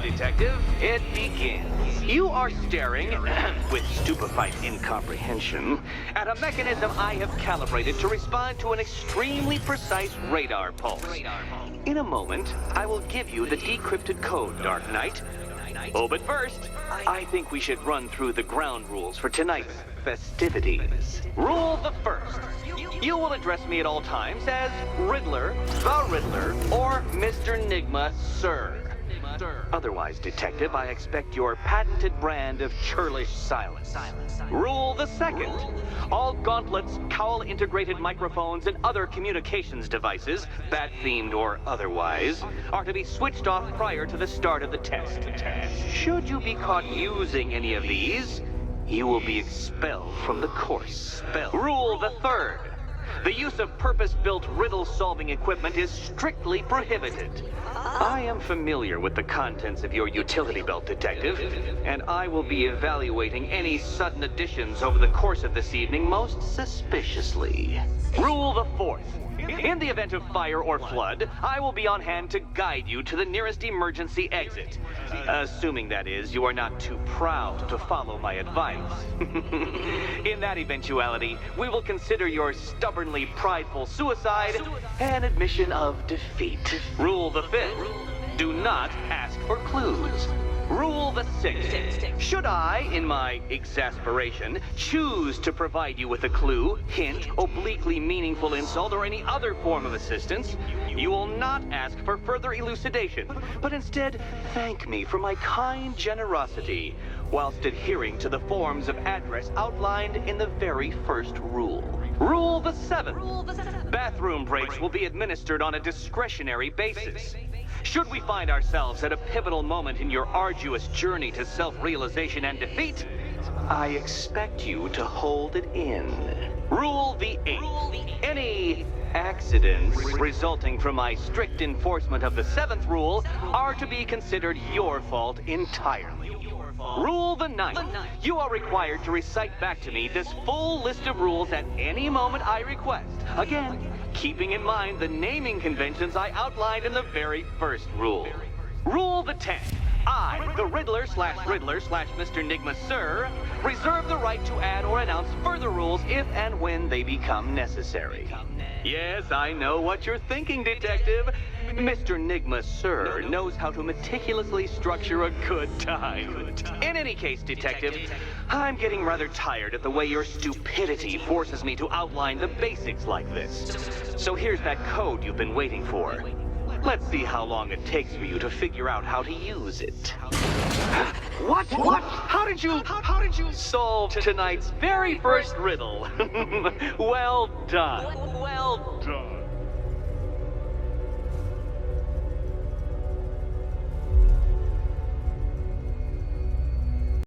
then, Detective. It begins. You are staring, with stupefied incomprehension, at a mechanism I have calibrated to respond to an extremely precise radar pulse. In a moment, I will give you the decrypted code, Dark Knight. Oh, but first, I think we should run through the ground rules for tonight's festivities. Rule the first. You will address me at all times as Riddler, the Riddler, or Mr. Nigma, sir. Otherwise, Detective, I expect your patented brand of churlish silence. Rule the second. All gauntlets, cowl-integrated microphones, and other communications devices, bat-themed or otherwise, are to be switched off prior to the start of the test. Should you be caught using any of these, you will be expelled from the course. Rule the third. The use of purpose-built riddle-solving equipment is strictly prohibited. I am familiar with the contents of your utility belt, Detective, and I will be evaluating any sudden additions over the course of this evening most suspiciously. Rule the fourth. In the event of fire or flood, I will be on hand to guide you to the nearest emergency exit. Assuming, that is, you are not too proud to follow my advice. In that eventuality, we will consider your stubbornly prideful suicide an admission of defeat. Rule the fifth. Do not ask for clues. Rule the sixth. Should I, in my exasperation, choose to provide you with a clue, hint, obliquely meaningful insult, or any other form of assistance, you will not ask for further elucidation, but instead thank me for my kind generosity, whilst adhering to the forms of address outlined in the very first rule. Rule the seventh. Bathroom breaks will be administered on a discretionary basis. Should we find ourselves at a pivotal moment in your arduous journey to self-realization and defeat, I expect you to hold it in. Rule the eighth. Any accidents resulting from my strict enforcement of the seventh rule are to be considered your fault entirely. Rule the ninth. You are required to recite back to me this full list of rules at any moment I request. Again, keeping in mind the naming conventions I outlined in the very first rule. Rule the 10th. I, the Riddler/Mr. Nigma, sir, reserve the right to add or announce further rules if and when they become necessary. Yes, I know what you're thinking, Detective. Mr. Nigma, sir, knows how to meticulously structure a good time. In any case, Detective, I'm getting rather tired of the way your stupidity forces me to outline the basics like this. So here's that code you've been waiting for. Let's see how long it takes for you to figure out how to use it. What? How did you solve tonight's very first riddle? Well done.